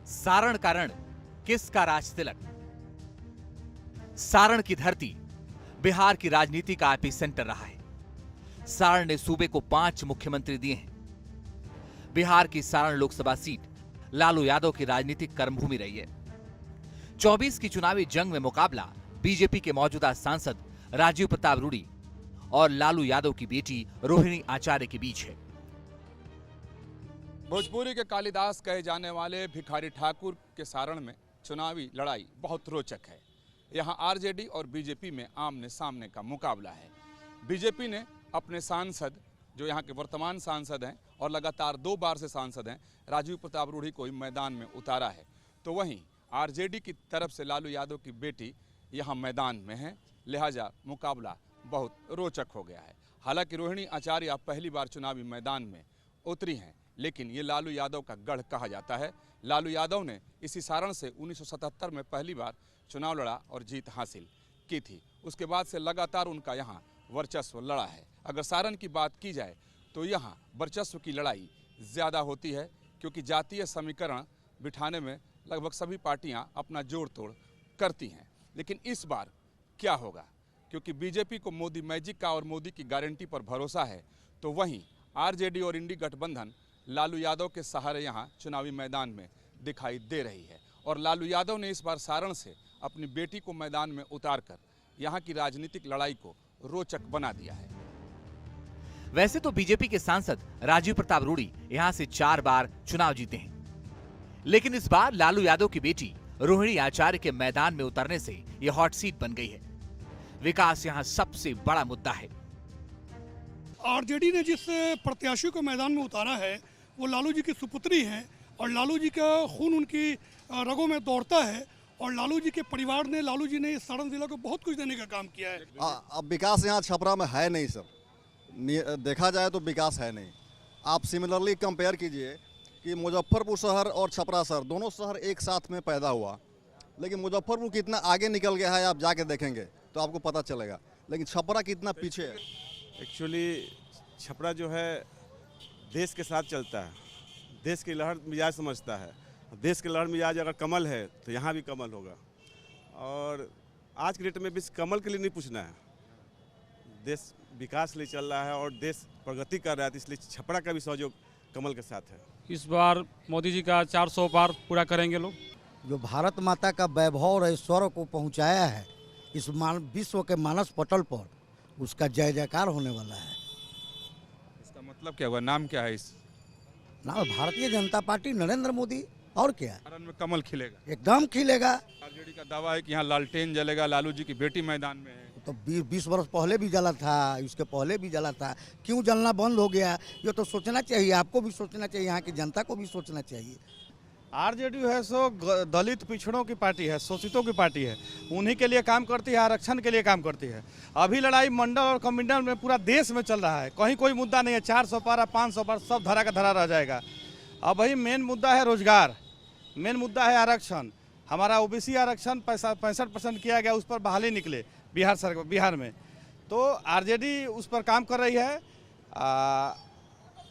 सारण का रण, किसका राज तिलक? सारण की धरती बिहार की राजनीति का एपिसेंटर रहा है। सारण ने सूबे को 5 मुख्यमंत्री दिए हैं। बिहार की सारण लोकसभा सीट लालू यादव की राजनीतिक कर्मभूमि रही है। 24 की चुनावी जंग में मुकाबला बीजेपी के मौजूदा सांसद राजीव प्रताप रूडी और लालू यादव की बेटी रोहिणी आचार्य के बीच है। भोजपुरी के कालिदास कहे जाने वाले भिखारी ठाकुर के सारण में चुनावी लड़ाई बहुत रोचक है। यहाँ आरजेडी और बीजेपी में आमने सामने का मुकाबला है। बीजेपी ने अपने सांसद, जो यहाँ के वर्तमान सांसद हैं और लगातार 2 बार से सांसद हैं, राजीव प्रताप रूडी को मैदान में उतारा है। तो वहीं आरजेडी की तरफ से लालू यादव की बेटी यहाँ मैदान में है, लिहाजा मुकाबला बहुत रोचक हो गया है। हालांकि रोहिणी आचार्य पहली बार चुनावी मैदान में उतरी हैं, लेकिन ये लालू यादव का गढ़ कहा जाता है। लालू यादव ने इसी सारण से 1977 में पहली बार चुनाव लड़ा और जीत हासिल की थी। उसके बाद से लगातार उनका यहाँ वर्चस्व लड़ा है। अगर सारण की बात की जाए तो यहाँ वर्चस्व की लड़ाई ज़्यादा होती है, क्योंकि जातीय समीकरण बिठाने में लगभग सभी पार्टियां अपना जोड़ तोड़ करती हैं। लेकिन इस बार क्या होगा, क्योंकि बीजेपी को मोदी मैजिक का और मोदी की गारंटी पर भरोसा है, तो वहीं आरजेडी और इंडी गठबंधन लालू यादव के सहारे यहाँ चुनावी मैदान में दिखाई दे रही है। और लालू यादव ने इस बार सारण से अपनी बेटी को मैदान में उतारकर यहाँ की राजनीतिक लड़ाई को रोचक बना दिया है। वैसे तो बीजेपी के सांसद राजीव प्रताप रूडी यहां से 4 बार चुनाव जीते हैं, लेकिन इस बार लालू यादव की बेटी रोहिणी आचार्य के मैदान में उतरने से यह हॉट सीट बन गई है। विकास यहां सबसे बड़ा मुद्दा है। आरजेडी ने जिस प्रत्याशी को मैदान में उतारा है वो लालू जी की सुपुत्री हैं और लालू जी का खून उनकी रगों में दौड़ता है और लालू जी के परिवार ने, लालू जी ने इस सारण जिला को बहुत कुछ देने का काम किया है। अब विकास यहाँ छपरा में है नहीं सर, देखा जाए तो विकास है नहीं। आप सिमिलरली कंपेयर कीजिए कि मुजफ्फरपुर शहर और छपरा शहर, दोनों शहर एक साथ में पैदा हुआ, लेकिन मुजफ्फरपुर कितना आगे निकल गया है आप जाके देखेंगे तो आपको पता चलेगा, लेकिन छपरा कितना पीछे है। एक्चुअली छपरा जो है देश के साथ चलता है, देश की लहर मिजाज समझता है। देश की लहर मिजाज अगर कमल है तो यहाँ भी कमल होगा। और आज के डेट में भी कमल के लिए नहीं पूछना है, देश विकास लिए चल रहा है और देश प्रगति कर रहा है, तो इसलिए छपरा का भी सहयोग कमल के साथ है। इस बार मोदी जी का 400 पार पूरा करेंगे लोग। जो भारत माता का वैभव और ऐश्वर्य को पहुंचाया है इस विश्व के मानस पटल पर, उसका जय जयकार होने वाला है। इसका मतलब क्या हुआ? नाम क्या है? इस नाम भारतीय जनता पार्टी, नरेंद्र मोदी। और क्या? सारण में कमल खिलेगा, एकदम खिलेगा। आरजेडी का दावा है कि यहाँ लालटेन जलेगा, लालू जी की बेटी मैदान में है। तो 20 वर्ष पहले भी जला था, इसके पहले भी जला था, क्यों जलना बंद हो गया? ये तो सोचना चाहिए, आपको भी सोचना चाहिए, यहाँ की जनता को भी सोचना चाहिए। आरजेडी है सो दलित पिछड़ों की पार्टी है, शोषितों की पार्टी है, उन्हीं के लिए काम करती है, आरक्षण के लिए काम करती है। अभी लड़ाई मंडल और कमंडल में पूरा देश में चल रहा है, कहीं कोई मुद्दा नहीं है। 400 पार 500 पार सब धरा का धरा रह जाएगा। अब वही मेन मुद्दा है रोजगार, मेन मुद्दा है आरक्षण। हमारा ओबीसी आरक्षण 65% किया गया, उस पर बहाली निकले बिहार में, तो आरजेडी उस पर काम कर रही है।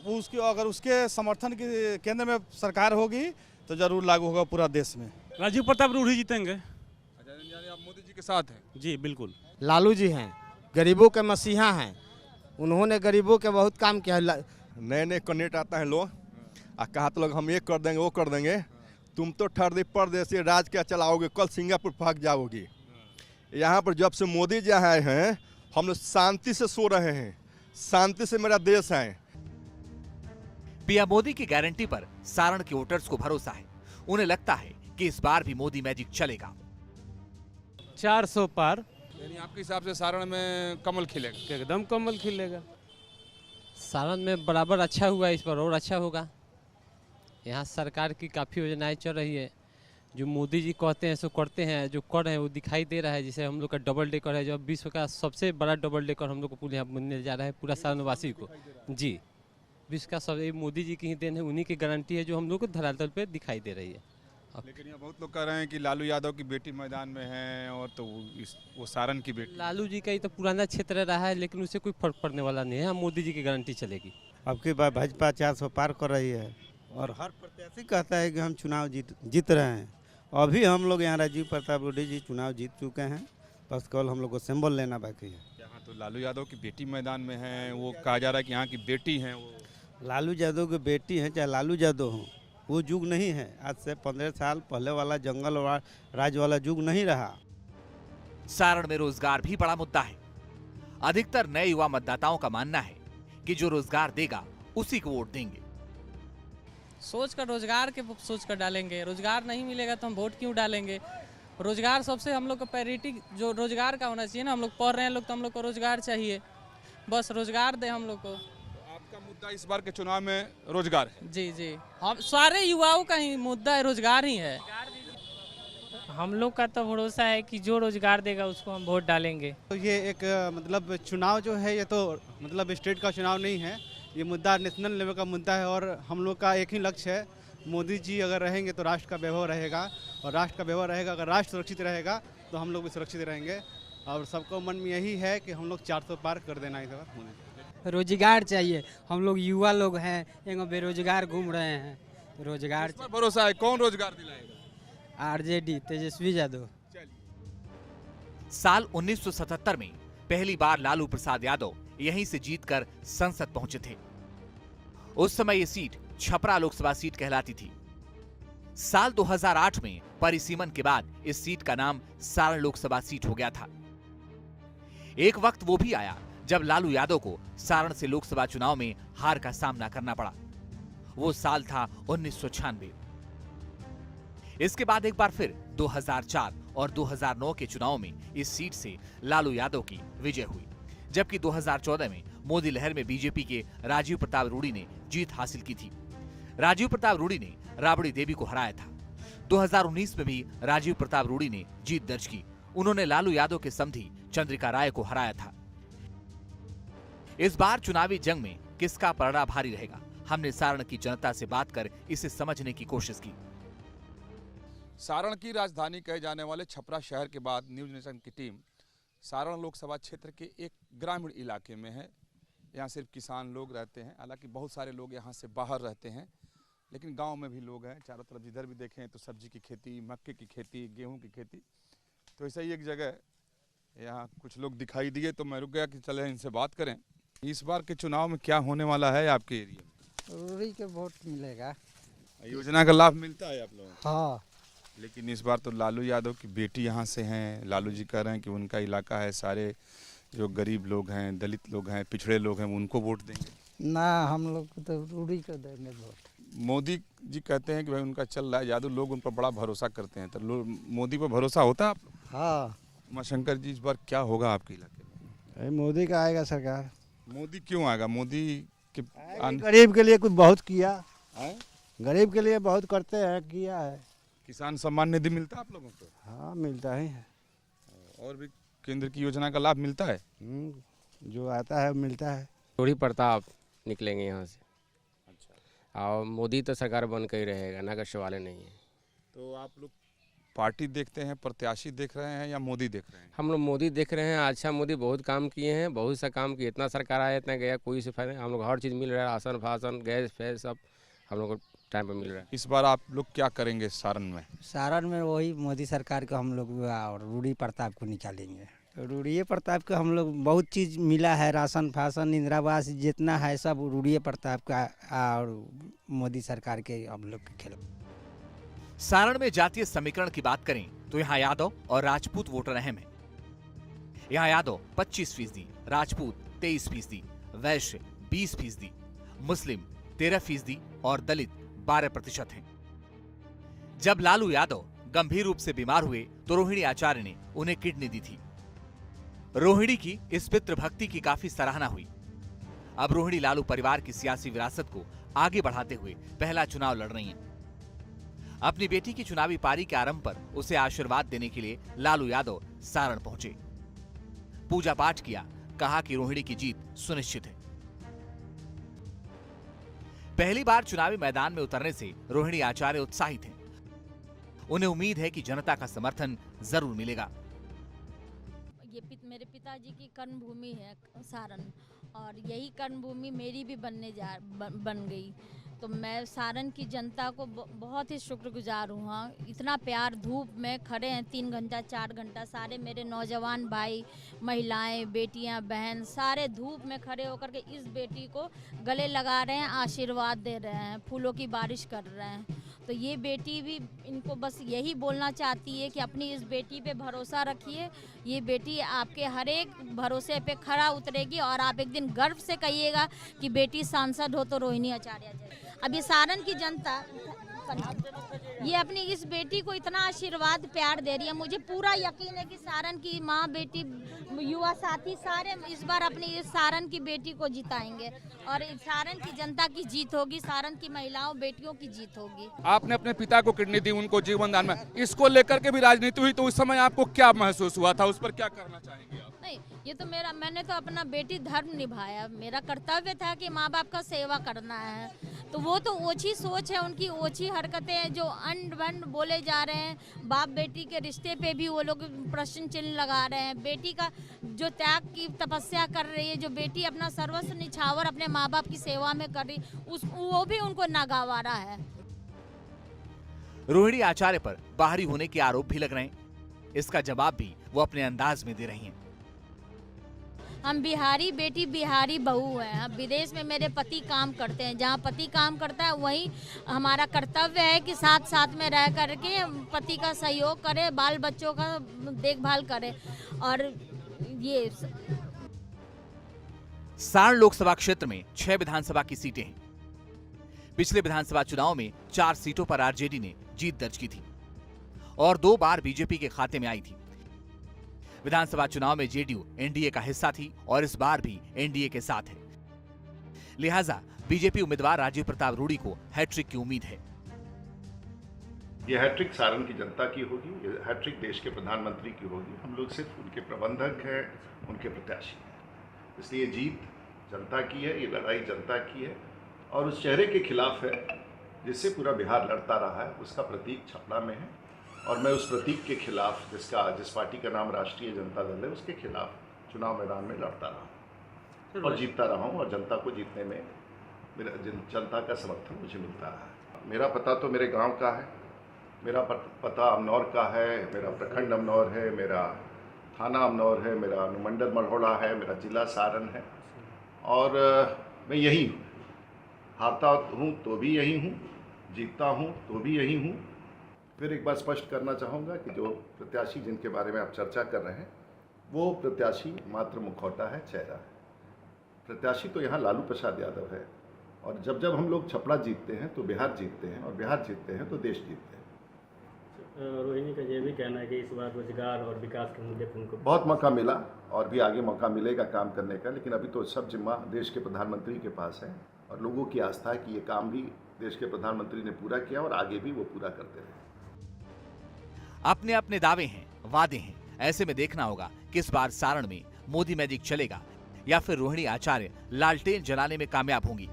वो उसकी अगर उसके समर्थन की केंद्र में सरकार होगी तो जरूर लागू होगा पूरा देश में। राजीव प्रताप रूडी जीतेंगे। आप मोदी जी के साथ हैं? जी बिल्कुल। लालू जी हैं, गरीबों के मसीहा हैं, उन्होंने गरीबों के बहुत काम किया। नए नए कैंडिडेट आता है लोग और कहा तो लोग हम ये कर देंगे वो कर देंगे, तुम तो ठर्दी परदेसी राज क्या चलाओगे, कल सिंगापुर भाग जाओगी। यहाँ पर जब से मोदी जी आए हैं हम लोग शांति से सो रहे हैं, शांति से मेरा देश है। पीएम मोदी की गारंटी पर सारण के वोटर्स को भरोसा है। उन्हें लगता है कि इस बार भी मोदी मैजिक चलेगा। 400 पार यानी आपके हिसाब से सारण में कमल खिलेगा? एकदम कमल खिलेगा। सारण में बराबर अच्छा हुआ, इस बार और अच्छा होगा। यहाँ सरकार की काफ़ी योजनाएं चल रही है, जो मोदी जी कहते हैं सो करते हैं, जो कर रहे हैं वो दिखाई दे रहा है। जैसे हम लोग का डबल डेकर है, जो विश्व का सबसे बड़ा डबल डेकर हम लोग को पूरे यहाँ मिलने जा रहा है पूरा सारणवासी को। जी, विश्व का सब मोदी जी की ही देन है, उन्हीं की गारंटी है जो हम लोग को धरातल पे दिखाई दे रही है। लेकिन यहाँ बहुत लोग कह रहे हैं कि लालू यादव की बेटी मैदान में है और तो वो सारण की बेटी। लालू जी का ही तो पुराना क्षेत्र रहा है, लेकिन उससे कोई फर्क पड़ने वाला नहीं है। मोदी जी की गारंटी चलेगी। अब की बार भाजपा 400 पार कर रही है और हर प्रत्याशी कहता है कि हम चुनाव जीत रहे हैं। अभी हम लोग यहाँ राजीव प्रताप रूडी जी चुनाव जीत चुके हैं, बस केवल हम लोग को सिंबल लेना बाकी है। यहाँ तो लालू यादव की बेटी मैदान में है, वो कहा जा रहा है कि यहाँ की बेटी हैं वो। लालू यादव की बेटी हैं चाहे लालू यादव हों, वो युग नहीं है। आज से 15 साल पहले वाला जंगल राज वाला युग नहीं रहा। सारण में रोजगार भी बड़ा मुद्दा है। अधिकतर नए युवा मतदाताओं का मानना है कि जो रोजगार देगा उसी को वोट देंगे। सोच कर रोजगार के सोच कर डालेंगे, रोजगार नहीं मिलेगा तो हम वोट क्यों डालेंगे। रोजगार सबसे हम लोग का प्रायोरिटी जो रोजगार का होना चाहिए ना। हम लोग पढ़ रहे हैं लोग, तो हम लोग को रोजगार चाहिए, बस रोजगार दे हम लोग को। तो आपका मुद्दा इस बार के चुनाव में रोजगार है? जी जी, हम सारे युवाओं का ही मुद्दा है, रोजगार ही है। हम लोग का तो भरोसा है कि जो रोजगार देगा उसको हम वोट डालेंगे। तो ये एक मतलब चुनाव जो है ये तो मतलब स्टेट का चुनाव नहीं है, ये मुद्दा नेशनल लेवल का मुद्दा है। और हम लोग का एक ही लक्ष्य है, मोदी जी अगर रहेंगे तो राष्ट्र का वैभव रहेगा, और राष्ट्र का वैभव रहेगा अगर राष्ट्र सुरक्षित रहेगा तो हम लोग भी सुरक्षित रहेंगे। और सबको मन में यही है कि हम लोग 400 पार कर देना इस बार। रोजगार चाहिए, हम लोग युवा लोग हैं, एगो बेरोजगार घूम रहे हैं, रोजगार भरोसा है। कौन रोजगार दिलाएगा? आरजेडी तेजस्वी यादव। साल 1977 में पहली बार लालू प्रसाद यादव यहीं से जीतकर संसद पहुंचे थे। उस समय ये सीट छपरा लोकसभा सीट कहलाती थी। साल 2008 में परिसीमन के बाद इस सीट का नाम सारण लोकसभा सीट हो गया था। एक वक्त वो भी आया जब लालू यादव को सारण से लोकसभा चुनाव में हार का सामना करना पड़ा। वो साल था 1996। इसके बाद एक बार फिर 2004 और 2009 के चुनाव में इस सीट से लालू यादव की विजय हुई, जबकि 2014 में मोदी लहर में बीजेपी के राजीव प्रताप रूडी ने जीत हासिल की थी। राजीव प्रताप रूडी ने राबड़ी देवी को हराया था। 2019 में भी राजीव प्रताप रूडी ने जीत दर्ज की। उन्होंने लालू यादव के समधी चंद्रिका राय को हराया था। इस बार चुनावी जंग में किसका पलड़ा भारी रहेगा, हमने सारण की जनता से बात कर इसे समझने की कोशिश की। सारण की राजधानी कहे जाने वाले छपरा शहर के बाद न्यूज नेशन की टीम सारण लोकसभा क्षेत्र के एक ग्रामीण इलाके में है। यहाँ सिर्फ किसान लोग रहते हैं, हालांकि बहुत सारे लोग यहाँ से बाहर रहते हैं, लेकिन गांव में भी लोग हैं। चारों तरफ जिधर भी देखें तो सब्जी की खेती, मक्के की खेती, गेहूं की खेती। तो ऐसा ही एक जगह यहाँ कुछ लोग दिखाई दिए तो मैं रुक गया कि चले इनसे बात करें। इस बार के चुनाव में क्या होने वाला है आपके एरिया में? रूडी के वोट मिलेगा। योजना का लाभ मिलता है आप लोगों को? हाँ, लेकिन इस बार तो लालू यादव की बेटी यहाँ से हैं। लालू जी कह रहे हैं कि उनका इलाका है, सारे जो गरीब लोग हैं, दलित लोग हैं, पिछड़े लोग हैं, उनको वोट देंगे। ना हम लोग तो रूडी को देंगे वोट। मोदी जी कहते हैं कि भाई उनका चल रहा है यादव, लोग उन पर बड़ा भरोसा करते हैं, तो मोदी पर भरोसा होता है आप लोग? हाँ, उमाशंकर जी, इस बार क्या होगा आपके इलाके में? मोदी का आएगा सरकार। मोदी क्यों आएगा? मोदी के गरीब के लिए कुछ बहुत किया है, गरीब के लिए बहुत करते हैं, किया है। किसान सम्मान निधि मिलता है आप लोगों को? हाँ, मिलता है। और भी केंद्र की योजना का लाभ मिलता है? जो आता है मिलता है। रूडी प्रताप निकलेंगे यहाँ से। अच्छा। और मोदी तो सरकार बन कर ही रहेगा, ना का सवाल नहीं है। तो आप लोग पार्टी देखते हैं, प्रत्याशी देख रहे हैं या मोदी देख रहे हैं? हम लोग मोदी देख रहे हैं। अच्छा, मोदी बहुत काम किए हैं, बहुत सा काम किए। इतना सरकार आया, इतना गया, कोई से फायदा। हम लोग हर चीज़ मिल रहा है, राशन फासन, गैस फैस सब हम लोग को टाइम पर मिल रहा है। इस बार आप लोग क्या करेंगे सारण में? सारण में वही मोदी सरकार को हम लोग और रूडी प्रताप को निकालेंगे। तो रूडी प्रताप को हम लोग बहुत चीज़ मिला है, राशन फासन, इंदिरा आवास जितना है सब रूडी प्रताप का और मोदी सरकार के हम लोग के खिलाफ। सारण में जातीय समीकरण की बात करें तो यहाँ यादव और राजपूत वोटर अहम है। यहाँ यादव 25%, राजपूत 23%, वैश्य 20%, मुस्लिम 13% और दलित 12% हैं। जब लालू यादव गंभीर रूप से बीमार हुए तो रोहिणी आचार्य ने उन्हें किडनी दी थी। रोहिणी की इस पितृभक्ति की काफी सराहना हुई। अब रोहिणी लालू परिवार की सियासी विरासत को आगे बढ़ाते हुए पहला चुनाव लड़ रही हैं। अपनी बेटी की चुनावी पारी के आरंभ पर उसे आशीर्वाद देने के लिए लालू यादव सारण पहुंचे, पूजा पाठ किया, कहा कि रोहिणी की जीत सुनिश्चित है। पहली बार चुनावी मैदान में उतरने से रोहिणी आचार्य उत्साहित हैं। उन्हें उम्मीद है कि जनता का समर्थन जरूर मिलेगा। ये मेरे पिताजी की कर्मभूमि है सारण, और यही कर्मभूमि मेरी भी बन गई। तो मैं सारण की जनता को बहुत ही शुक्रगुजार हूँ। हाँ, इतना प्यार, धूप में खड़े हैं 3 घंटा 4 घंटा, सारे मेरे नौजवान भाई, महिलाएं, बेटियां, बहन, सारे धूप में खड़े होकर के इस बेटी को गले लगा रहे हैं, आशीर्वाद दे रहे हैं, फूलों की बारिश कर रहे हैं। तो ये बेटी भी, इनको बस यही बोलना चाहती है कि अपनी इस बेटी पे भरोसा रखिए। ये बेटी आपके हर एक भरोसे पे खरा उतरेगी और आप एक दिन गर्व से कहिएगा कि बेटी सांसद हो तो रोहिणी आचार्य जी। अब ये सारण की जनता ये अपनी इस बेटी को इतना आशीर्वाद प्यार दे रही है। मुझे पूरा यकीन है कि सारण की माँ, बेटी, युवा साथी सारे इस बार अपनी इस सारण की बेटी को जिताएंगे और सारण की जनता की जीत होगी, सारण की महिलाओं, बेटियों की जीत होगी। आपने अपने पिता को किडनी दी, उनको जीवन दान में, इसको लेकर के भी राजनीति हुई, तो उस समय आपको क्या महसूस हुआ था? उस पर क्या करना चाहेंगे आप? नहीं, ये तो मैंने तो अपना बेटी धर्म निभाया। मेरा कर्तव्य था कि माँ बाप का सेवा करना है। तो वो तो ओछी सोच है उनकी, ओछी हरकतें हैं जो अंड बंड बोले जा रहे हैं। बाप बेटी के रिश्ते पे भी वो लोग प्रश्न चिन्ह लगा रहे हैं। बेटी का जो त्याग की तपस्या कर रही है, जो बेटी अपना सर्वस्व निछावर अपने माँ बाप की सेवा में कर रही, वो भी उनको नागवारा है। रोहिणी आचार्य पर बाहरी होने के आरोप भी लग रहे हैं। इसका जवाब भी वो अपने अंदाज में दे रही हैं। हम बिहारी बेटी, बिहारी बहू हैं। हम विदेश में मेरे पति काम करते हैं, जहाँ पति काम करता है वहीं हमारा कर्तव्य है कि साथ साथ में रह करके पति का सहयोग करें, बाल बच्चों का देखभाल करें। और ये सारण लोकसभा क्षेत्र में 6 विधानसभा की सीटें हैं। पिछले विधानसभा चुनाव में 4 सीटों पर आरजेडी ने जीत दर्ज की थी और 2 बार बीजेपी के खाते में आई थी। विधानसभा चुनाव में जेडीयू एनडीए का हिस्सा थी और इस बार भी एनडीए के साथ है। लिहाजा बीजेपी उम्मीदवार राजीव प्रताप रूडी को हैट्रिक की उम्मीद है। ये हैट्रिक सारण की जनता की होगी, ये हैट्रिक देश के प्रधानमंत्री की होगी। हम लोग सिर्फ उनके प्रबंधक हैं, उनके प्रत्याशी हैं। इसलिए जीत जनता की है, ये लड़ाई जनता की है और उस चेहरे के खिलाफ है जिससे पूरा बिहार लड़ता रहा है। उसका प्रतीक छपरा में है और मैं उस प्रतीक के खिलाफ, जिस पार्टी का नाम राष्ट्रीय जनता दल है, उसके खिलाफ चुनाव मैदान में लड़ता रहा और जीतता रहा हूँ और जनता को जीतने में मेरा जनता का समर्थन मुझे मिलता रहा है। मेरा पता तो मेरे गांव का है, मेरा पता अमनौर का है, मेरा प्रखंड अमनौर है, मेरा थाना अमनौर है, मेरा अनुमंडल मढ़ौरा है, मेरा जिला सारण है और मैं यही हूँ। हारता हूँ तो भी यही हूँ, जीतता हूँ तो भी यही हूँ। फिर एक बार स्पष्ट करना चाहूँगा कि जो प्रत्याशी जिनके बारे में आप चर्चा कर रहे हैं, वो प्रत्याशी मात्र मुखौटा है, चेहरा है। प्रत्याशी तो यहाँ लालू प्रसाद यादव है और जब हम लोग छपरा जीतते हैं तो बिहार जीतते हैं और बिहार जीतते हैं तो देश जीतते हैं। रोहिणी का ये भी कहना है कि इस बार रोजगार और विकास के मुद्दे पर उनको बहुत मौका मिला और भी आगे मौका मिलेगा काम करने का, लेकिन अभी तो सब जिम्मा देश के प्रधानमंत्री के पास है और लोगों की आस्था है कि ये काम भी देश के प्रधानमंत्री ने पूरा किया और आगे भी वो पूरा करते रहे। अपने अपने दावे हैं, वादे हैं। ऐसे में देखना होगा कि इस बार सारण में मोदी मैजिक चलेगा या फिर रोहिणी आचार्य लालटेन जलाने में कामयाब होंगी।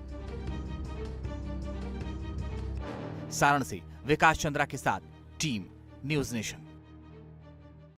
सारण से विकास चंद्रा के साथ टीम न्यूज़ नेशन।